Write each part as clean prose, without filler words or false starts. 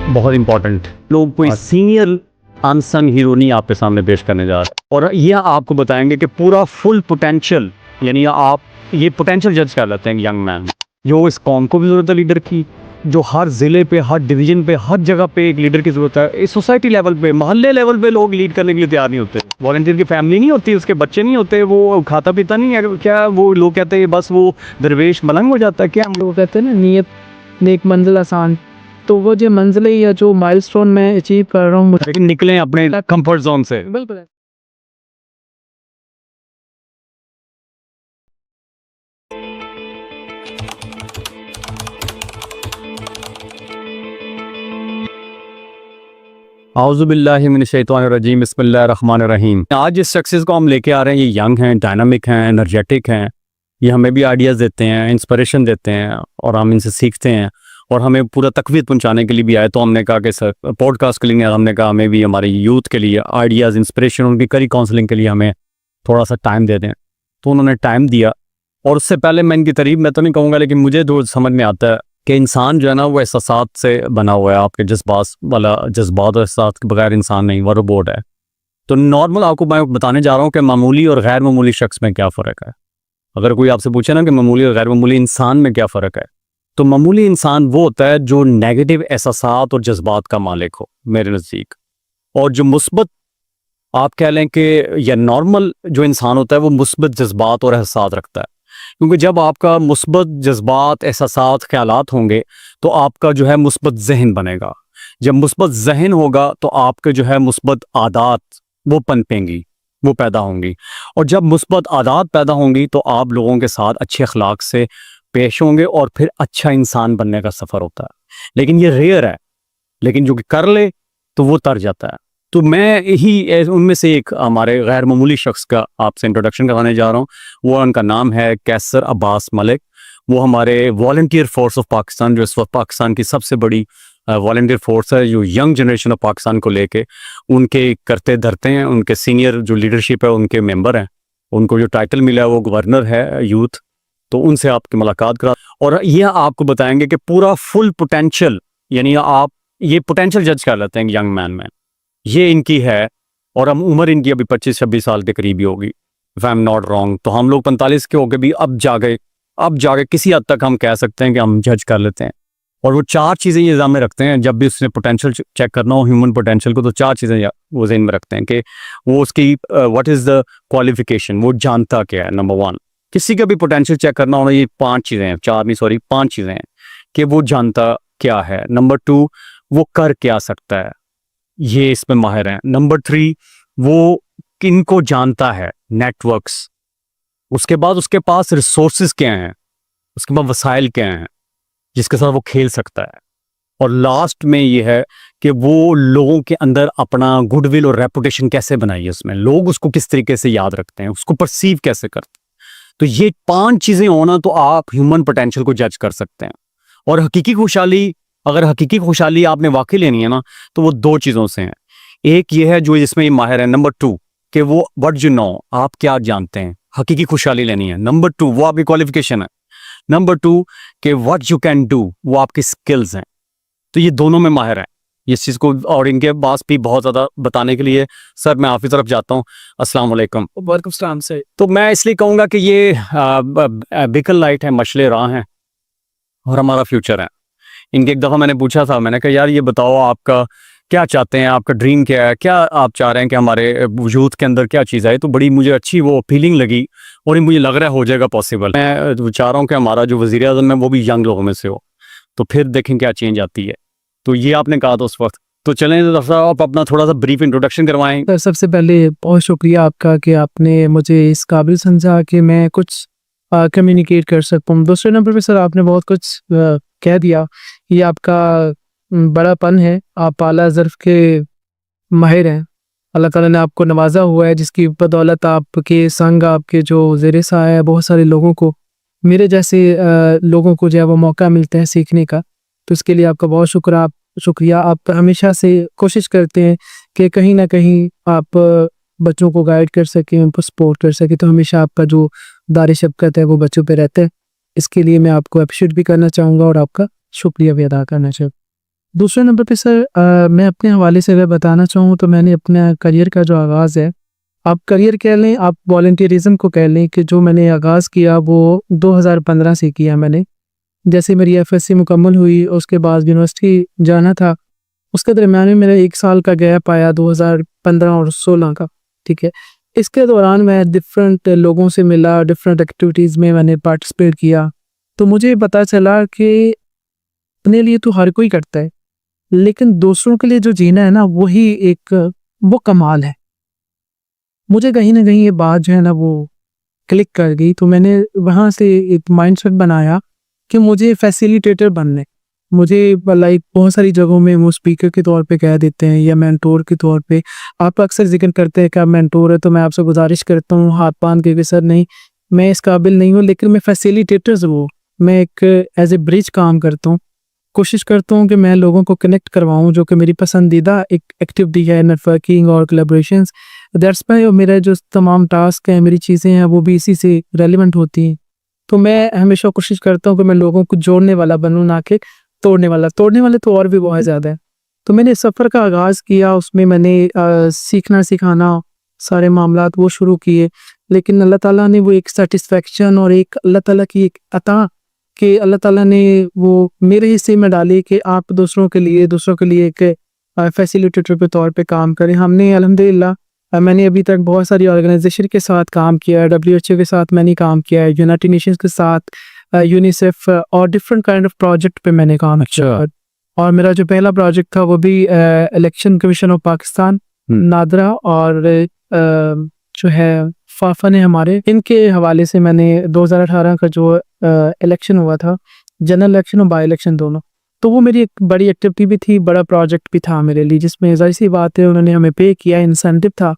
बहुत इंपॉर्टेंट लोग कोई सीनियर अनसंग हीरो नहीं आपके सामने पेश करने जा रहे और ये आपको बताएंगे कि पूरा फुल पोटेंशियल, यानी आप ये पोटेंशियल जज कर लेते हैं यंग मैन, जो इस कौम को भी ज़रूरत है लीडर की, जो हर ज़िले पे, हर डिवीज़न पे, हर जगह पे एक लीडर की ज़रूरत है। इस सोसाइटी लेवल पे, मोहल्ले लेवल पे लोग लीड करने के लिए तैयार नहीं होते। वॉलंटियर की फैमिली नहीं होती, उसके बच्चे नहीं होते, वो खाता पीता नहीं है क्या, वो लोग कहते हैं बस वो दरवेश मलंग हो जाता है क्या। हम लोग कहते हैं ना, नियत नेक मंजिल आसान। तो वो जो मंजिलें या जो माइलस्टोन मैं अचीव कर रहा हूँ, लेकिन निकलें अपने कंफर्ट जोन से। बिल्कुल। औज़ुबिल्लाहिमिनश्शैतानिर्रजीम, बिस्मिल्लाहिर्रहमानिर्रहीम। आज जिस सक्सेस को हम लेके आ रहे हैं, ये यंग हैं, डायनामिक हैं, एनर्जेटिक हैं, ये हमें भी आइडियाज़ देते हैं, इंस्पिरेशन देते हैं और हम इनसे सीखते हैं और हमें पूरा तक़वीत पहुंचाने के लिए भी आए। तो हमने कहा कि सर पॉडकास्ट के लिए हमने कहा हमें भी हमारे यूथ के लिए आइडियाज़, इंस्पिरेशन, उनकी करी काउंसलिंग के लिए हमें थोड़ा सा टाइम दे दें। तो उन्होंने टाइम दिया और उससे पहले मैं इनकी तारीफ मैं तो नहीं कहूँगा, लेकिन मुझे जो समझ में आता है कि इंसान जो है ना वो एहसासात से बना हुआ है। आपके जज्बात वाला, जज्बात और एहसास के बगैर इंसान नहीं, वो रोबोट है। तो नॉर्मल आपको मैं बताने जा रहा हूँ कि मामूली और गैर मामूली शख्स में क्या फ़र्क है। अगर कोई आपसे पूछे ना कि मामूली और गैर मामूली इंसान में क्या फ़र्क है, तो मामूली इंसान वो होता है जो नेगेटिव एहसासात और जज्बात का मालिक हो मेरे नज़दीक, और जो मुस्बत आप कह लें कि या नॉर्मल जो इंसान होता है वो मुस्बत जज्बात और एहसास रखता है। क्योंकि जब आपका मुस्बत जज्बात, एहसासात, ख्यालात होंगे तो आपका जो है मुस्बत जहन बनेगा। जब मुस्बत जहन होगा तो आपके जो है मुस्बत आदात वो पनपेंगी, वो पैदा होंगी, और जब मुस्बत आदात पैदा होंगी तो आप लोगों के साथ अच्छे अखलाक से पेश होंगे और फिर अच्छा इंसान बनने का सफ़र होता है। लेकिन ये रेयर है, लेकिन जो कि कर ले तो वो तर जाता है। तो मैं यही उनमें से एक हमारे गैर मामूली शख्स का आपसे इंट्रोडक्शन कराने जा रहा हूँ। वो उनका नाम है कैसर अब्बास मलिक। वो हमारे वॉलंटियर फोर्स ऑफ पाकिस्तान, जो इस वक्त पाकिस्तान की सबसे बड़ी वॉलंटियर फोर्स है, जो यंग जनरेशन ऑफ पाकिस्तान को लेके उनके करते धरते हैं, उनके सीनियर जो लीडरशिप है उनके मेंबर हैं। उनको जो टाइटल मिला है वो गवर्नर है यूथ। तो उनसे आपकी मुलाकात करा और ये आपको बताएंगे कि पूरा फुल पोटेंशियल, यानी आप ये पोटेंशियल जज कर लेते हैं यंग मैन में, ये इनकी है। और हम उम्र इनकी अभी 25-26 साल के करीब ही होगी, if I am not wrong. तो हम लोग 45 के होके भी अब जाके किसी हद तक हम कह सकते हैं कि हम जज कर लेते हैं। और वो 4 चीज़ें ये ज़हन में रखते हैं, जब भी उसने पोटेंशियल चेक करना हो, ह्यूमन पोटेंशियल को, तो 4 चीज़ें वो ज़हन में रखते हैं कि वो उसकी व्हाट इज़ द क्वालिफिकेशन, वो जानता क्या है। नंबर 1, किसी का भी पोटेंशियल चेक करना होना, ये 5 चीज़ें हैं, 4 नहीं सॉरी 5 चीज़ें हैं कि वो जानता क्या है। नंबर 2, वो कर क्या सकता है, ये इसमें माहिर हैं। नंबर 3, वो किनको जानता है, नेटवर्क्स। उसके बाद उसके पास रिसोर्सेज क्या हैं, उसके पास वसाइल क्या हैं जिसके साथ वो खेल सकता है। और लास्ट में ये है कि वो लोगों के अंदर अपना गुडविल और रेपुटेशन कैसे बनाई है, उसमें लोग उसको किस तरीके से याद रखते हैं, उसको परसीव कैसे करते हैं। तो ये 5 चीज़ें होना तो आप ह्यूमन पोटेंशियल को जज कर सकते हैं। और हकीकी खुशहाली, अगर हकीकी खुशहाली आपने वाकई लेनी है ना, तो वो 2 चीज़ों से है। एक ये है जो इसमें ये माहिर है, नंबर 2 कि वो व्हाट यू नो, आप क्या जानते हैं, हकीकी खुशहाली लेनी है। नंबर 2 वो आपकी क्वालिफिकेशन है। नंबर 2 कि व्हाट यू कैन डू, वो आपकी स्किल्स हैं। तो ये दोनों में माहिर है इस चीज़ को। और इनके पास भी बहुत ज़्यादा बताने के लिए। सर मैं आपकी तरफ जाता हूँ। अस्सलाम वालेकुम। वालेकुम सलाम से। तो मैं इसलिए कहूँगा कि ये बिकल लाइट है, मशले राह हैं और हमारा फ्यूचर है। इनके एक दफ़ा मैंने पूछा था, मैंने कहा यार ये बताओ आपका क्या चाहते हैं, आपका ड्रीम क्या है, क्या आप चाह रहे हैं कि हमारे वजूद के अंदर क्या चीज़ है। तो बड़ी मुझे अच्छी वो फीलिंग लगी और ये मुझे लग रहा है हो जाएगा पॉसिबल। मैं चाह रहा हूँ कि हमारा जो वज़ीर आज़म है वो भी यंग लोगों में से हो, तो फिर देखें क्या चेंज आती है। तो ये आपने कहा था उस वक्त। तो चलें डॉक्टर साहब, आप अपना थोड़ा सा ब्रीफ इंट्रोडक्शन करवाएं। सर सबसे पहले बहुत शुक्रिया आपका कि आपने मुझे इस काबिल समझा कि मैं कुछ कम्युनिकेट कर सकूँ। दूसरे नंबर पे सर आपने बहुत कुछ कह दिया, ये आपका बड़ापन है, आप आला ज़र्फ़ के माहिर हैं। अल्लाह ताला ने आपको नवाजा हुआ है, जिसकी बदौलत आपके संग, आपके जो ज़ेरे साया है, बहुत सारे लोगों को, मेरे जैसे लोगों को जो है वो मौका मिलता है सीखने का। तो इसके लिए आपका बहुत शुक्रिया। आप हमेशा से कोशिश करते हैं कि कहीं ना कहीं आप बच्चों को गाइड कर सकें, उनको सपोर्ट कर सकें। तो हमेशा आपका जो दार शफ़क़त है वो बच्चों पे रहता है। इसके लिए मैं आपको अप्रिशिएट भी करना चाहूँगा और आपका शुक्रिया भी अदा करना चाहूँगा। दूसरे नंबर पे सर मैं अपने हवाले से अगर बताना चाहूँ तो मैंने अपना करियर का जो आगाज़ है, आप करियर कह लें, आप वॉलंटियरिज़्म को कह लें कि जो मैंने आगाज़ किया वो 2015 से किया मैंने। जैसे मेरी एफएससी मुकम्मल हुई, उसके बाद यूनिवर्सिटी जाना था, उसके दरमियान में मेरा 1 साल का गैप आया 2015 और 16 का, ठीक है। इसके दौरान मैं डिफरेंट लोगों से मिला, डिफरेंट एक्टिविटीज़ में मैंने पार्टिसिपेट किया, तो मुझे पता चला कि अपने लिए तो हर कोई करता है, लेकिन दूसरों के लिए जो जीना है ना, वही एक वो कमाल है। मुझे कहीं न कहीं ये बात जो है ना वो क्लिक कर गई, तो मैंने वहाँ से एक माइंडसेट बनाया कि मुझे फैसिलिटेटर बनना है। मुझे लाइक बहुत सारी जगहों में वो स्पीकर के तौर पे कह देते हैं या मेंटोर के तौर पे, आप अक्सर ज़िक्र करते हैं कि आप मेंटोर है, तो मैं आपसे गुज़ारिश करता हूँ हाथ बाँध के कि सर नहीं, मैं इस काबिल नहीं हूँ, लेकिन मैं फैसिलिटेटर ज़रूर हूँ। मैं एक एज़ ए ब्रिज काम करता हूँ। कोशिश करता हूँ कि मैं लोगों को कनेक्ट करवाऊँ, जो कि मेरी पसंदीदा एक एक्टिविटी है, नेटवर्किंग और कोलैबोरेशंस। दैट्स व्हाई मेरा जो तमाम टास्क हैं, मेरी चीज़ें हैं, वो भी इसी से रेलेवेंट होती हैं। तो मैं हमेशा कोशिश करता हूँ कि मैं लोगों को जोड़ने वाला बनूँ, ना कि तोड़ने वाला। तोड़ने वाले तो और भी बहुत ज़्यादा हैं। तो मैंने सफ़र का आगाज़ किया, उसमें मैंने सीखना सिखाना सारे मामलात वो शुरू किए। लेकिन अल्लाह ताला ने वो एक सैटिस्फैक्शन और एक अल्लाह ताला की एक अता कि अल्लाह ताला ने वो मेरे हिस्से में डाली कि आप दूसरों के लिए एक फैसिलिटेटर के तौर पे काम करें। हमने अल्हम्दुलिल्लाह मैंने अभी तक बहुत सारी ऑर्गेनाइजेशन के साथ काम किया है, डब्ल्यूएचओ के साथ मैंने काम किया है, यूनाइटेड नेशंस के साथ, यूनिसेफ और डिफरेंट काइंड ऑफ प्रोजेक्ट पे मैंने काम किया है। और मेरा जो पहला प्रोजेक्ट था वो भी election commission of Pakistan, NADRA और जो है फाफा ने हमारे, इनके हवाले से मैंने 2018 का जो इलेक्शन हुआ था, जनरल इलेक्शन और बाई इलेक्शन दोनों, तो वो मेरी एक बड़ी एक्टिविटी भी थी, बड़ा प्रोजेक्ट भी था मेरे लिए, जिसमें ज़ाहिर-सी बात है उन्होंने हमें पे किया, इंसेंटिव था।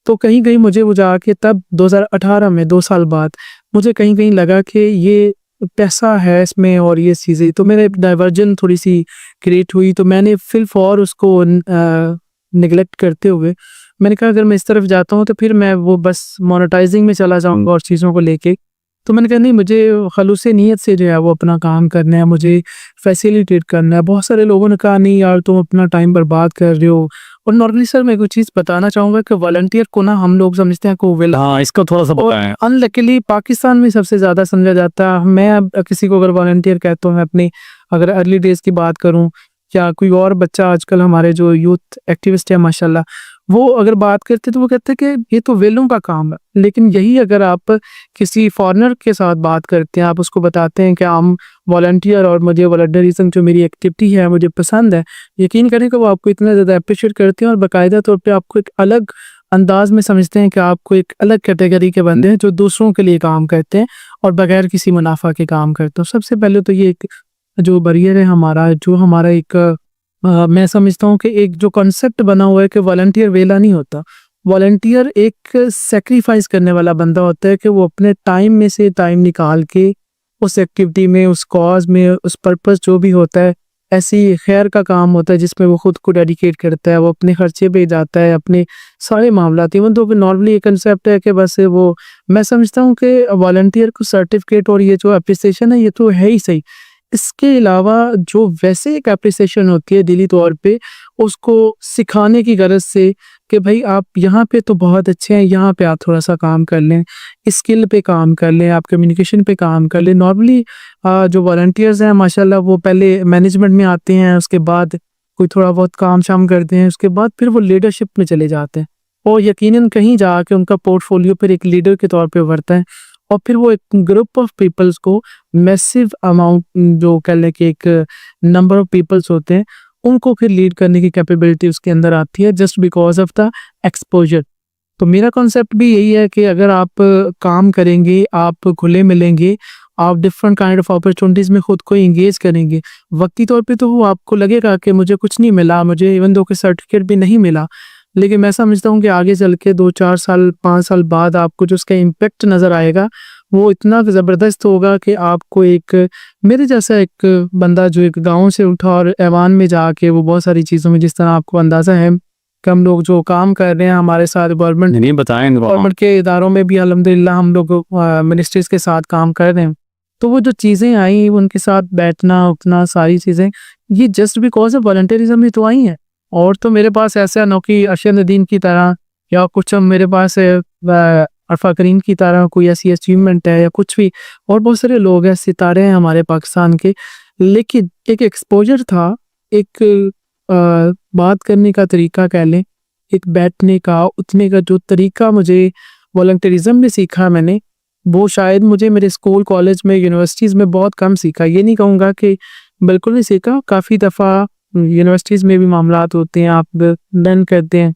तो कहीं-कहीं मुझे वो जाके तब 2018 में 2 साल बाद मुझे कहीं-कहीं लगा कि ये पैसा है इसमें और ये चीज़ें, तो मेरे डाइवर्जन थोड़ी-सी क्रिएट हुई, तो मैंने फिलफौर उसको नेग्लेक्ट करते हुए मैंने कहा अगर मैं इस तरफ जाता हूँ तो फिर मैं वो बस मोनेटाइजिंग में चला जाऊँगा और चीज़ों को लेके। तो मैंने कहा नहीं, मुझे ख़लूस नियत से जो है वो अपना काम करना है, मुझे फैसिलिटेट करना है। बहुत सारे लोगों ने कहा नहीं यार तुम अपना टाइम बर्बाद कर रहे हो। और नॉर्मली सर मैं एक चीज़ बताना चाहूँगा कि वॉलंटियर को ना हम लोग समझते हैं कि वो विल, हाँ, इसका थोड़ा-सा और बताएँ। अनलकीली पाकिस्तान में सबसे ज़्यादा समझा जाता है। मैं अब किसी को अगर वॉलंटियर कहता हूँ, मैं अपनी अगर अर्ली डेज़ की बात करूँ या कोई और बच्चा आजकल हमारे जो यूथ एक्टिविस्ट है माशाल्लाह, वो अगर बात करते तो वो कहते हैं कि ये तो वेलों का काम है। लेकिन यही अगर आप किसी फॉरेनर के साथ बात करते हैं, आप उसको बताते हैं कि हम वॉलंटियर और मुझे वॉलंटियरिज्म जो मेरी एक्टिविटी है मुझे पसंद है, यकीन करें कि वो आपको इतना ज़्यादा अप्रिशिएट करते हैं और बाकायदा तौर पे आपको एक अलग अंदाज में समझते हैं कि आपको एक अलग कैटेगरी के बंदे हैं जो दूसरों के लिए काम करते हैं और बगैर किसी मुनाफा के काम करते हैं। सबसे पहले तो ये एक जो बैरियर है हमारा, जो हमारा एक मैं समझता हूँ कि एक जो कॉन्सेप्ट बना हुआ है कि वॉलंटियर वेला नहीं होता। वॉलंटियर एक सैक्रिफाइस करने वाला बंदा होता है कि वो अपने टाइम में से टाइम निकाल के उस एक्टिविटी में, उस कॉज में, उस पर्पस जो भी होता है, ऐसी खैर का काम होता है जिसमें वो खुद को डेडिकेट करता है, वो अपने खर्चे पे जाता है, अपने सारे मामलात। इवन तो नॉर्मली ये कंसेप्ट है कि बस वो, मैं समझता हूँ कि वॉलंटियर को सर्टिफिकेट और ये जो एप्रिसिएशन है ये तो है ही सही। इसके अलावा जो वैसे एक एप्रिसिएशन होती है दिली तौर पे, उसको सिखाने की गरज से कि भाई आप यहाँ पे तो बहुत अच्छे हैं, यहाँ पे आप थोड़ा-सा काम कर लें, स्किल पे काम कर लें, आप कम्युनिकेशन पे काम कर लें। नॉर्मली जो वॉलंटियर्स हैं माशाल्लाह वो पहले मैनेजमेंट में आते हैं, उसके बाद कोई थोड़ा बहुत काम-शाम करते हैं, उसके बाद फिर वो लीडरशिप में चले जाते हैं और यकीनन कहीं जाके उनका पोर्टफोलियो फिर एक लीडर के तौर पे उभरता है और फिर वो एक ग्रुप ऑफ पीपल्स को, मैसिव अमाउंट जो कह लें कि एक नंबर ऑफ पीपल्स होते हैं, उनको फिर लीड करने की कैपेबिलिटी उसके अंदर आती है just because of the exposure. तो मेरा कॉन्सेप्ट भी यही है कि अगर आप काम करेंगे, आप घुले मिलेंगे, आप डिफरेंट काइंड ऑफ अपॉर्चुनिटीज़ में खुद को एंगेज करेंगे, वक्ती तौर पे तो वो आपको लगेगा कि मुझे कुछ नहीं मिला, मुझे इवन दो कि सर्टिफिकेट भी नहीं मिला, लेकिन मैं समझता हूँ कि आगे चल के 2-4 साल 5 साल बाद आपको जो उसका इम्पैक्ट नज़र आएगा वो इतना ज़बरदस्त होगा कि आपको एक, मेरे जैसा एक बंदा जो एक गाँव से उठा और ऐवान में जाके वो बहुत सारी चीज़ों में, जिस तरह आपको अंदाज़ा है कि हम लोग जो काम कर रहे हैं हमारे साथ गवर्नमेंट नहीं बताएँ गवर्नमेंट के इदारों में भी अल्हम्दुलिल्लाह हम लोग मिनिस्ट्रीज़ के साथ काम कर रहे हैं। तो वो जो चीज़ें आई, उनके साथ बैठना उठना सारी चीज़ें, ये जस्ट बिकॉज ऑफ वॉलंटियरिज्म ही तो आई हैं। और तो मेरे पास ऐसा ना कि अरशद नदीम की तरह या कुछ मेरे पास अरफा करीम की तरह कोई ऐसी अचीवमेंट है या कुछ भी, और बहुत सारे लोग हैं, सितारे हैं हमारे पाकिस्तान के, लेकिन एक एक्सपोजर था, एक बात करने का तरीका कह लें, एक बैठने का उठने का जो तरीका मुझे वॉलंटियरिज्म में सीखा मैंने, वो शायद मुझे मेरे स्कूल कॉलेज में यूनिवर्सिटीज़ में बहुत कम सीखा। ये नहीं कहूँगा कि बिल्कुल नहीं सीखा, काफ़ी दफ़ा यूनिवर्सिटीज़ में भी मामलात होते हैं, आप लर्न करते हैं।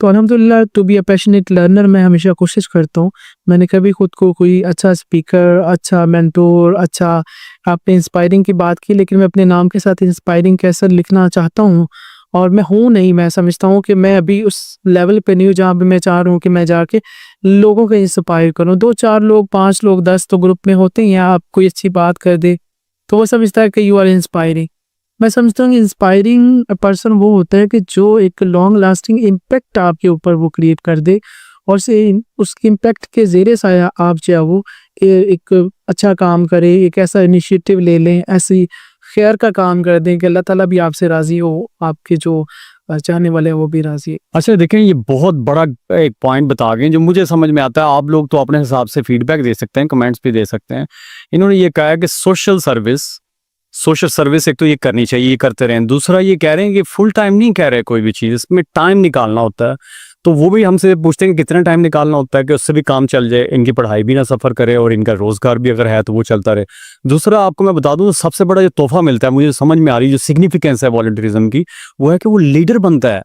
तो अल्हम्दुलिल्लाह to be a passionate learner मैं हमेशा कोशिश करता हूँ। मैंने कभी खुद को कोई अच्छा स्पीकर, अच्छा मेंटोर, अच्छा, आपने इंस्पायरिंग की बात की, लेकिन मैं अपने नाम के साथ इंस्पायरिंग कैसे लिखना चाहता हूँ, और मैं हूँ नहीं, मैं समझता हूँ कि मैं अभी उस लेवल पे नहीं हूँ जहाँ पे मैं चाह रहा हूँ कि मैं जाके लोगों को इंस्पायर करूँ। 2-4 लोग, 5 लोग, 10 तो ग्रुप में होते हैं, या आप कोई अच्छी बात कर दे तो वो समझता है कि यू आर इंस्पायरिंग। मैं समझता हूँ कि इंस्पायरिंग पर्सन वो होता है कि जो एक लॉन्ग लास्टिंग इम्पैक्ट आपके ऊपर वो क्रिएट कर दे, और से उस इम्पैक्ट के ज़ेरे साया आप जो है वो एक अच्छा काम करे, एक ऐसा इनिशिएटिव ले लें, ऐसी खैर का काम कर दें कि अल्लाह ताला भी आपसे राज़ी हो, आपके जो चाहने वाले हैं वो भी राज़ी है। अच्छा देखें, ये बहुत बड़ा एक पॉइंट बता गए जो मुझे समझ में आता है। आप लोग तो अपने हिसाब से फीडबैक दे सकते हैं, कमेंट्स भी दे सकते हैं। इन्होंने ये कहा है कि सोशल सर्विस एक तो ये करनी चाहिए, ये करते रहें। दूसरा ये कह रहे हैं कि फुल टाइम नहीं कह रहे कोई भी चीज़, इसमें टाइम निकालना होता है। तो वो भी हमसे पूछते हैं कि कितना टाइम निकालना होता है कि उससे भी काम चल जाए, इनकी पढ़ाई भी ना सफ़र करे और इनका रोज़गार भी अगर है तो वो चलता रहे। दूसरा आपको मैं बता दूँ, सबसे बड़ा जो तोहफा मिलता है मुझे समझ में आ रही, जो सिग्निफिकेंस है वॉलंटियरिज्म की, वो है कि वो लीडर बनता है।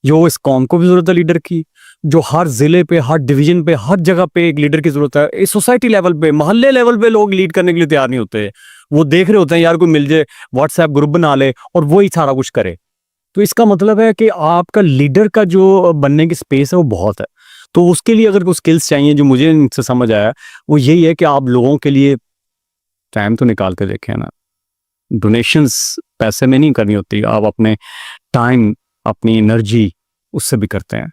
जो इस कौम को भी ज़रूरत है लीडर की, जो हर ज़िले पे, हर डिवीज़न पे, हर जगह पे एक लीडर की ज़रूरत है। इस सोसाइटी लेवल पे, मोहल्ले लेवल पे लोग लीड करने के लिए तैयार नहीं होते। वो देख रहे होते हैं यार कोई मिल जाए, व्हाट्सएप ग्रुप बना ले और वो ही सारा कुछ करे। तो इसका मतलब है कि आपका लीडर का जो बनने की स्पेस है वो बहुत है। तो उसके लिए अगर कुछ स्किल्स चाहिए, जो मुझे इनसे समझ आया, वो यही है कि आप लोगों के लिए टाइम तो निकाल के देखें ना। डोनेशंस पैसे में नहीं करनी होती, आप अपने टाइम, अपनी एनर्जी उससे भी करते हैं।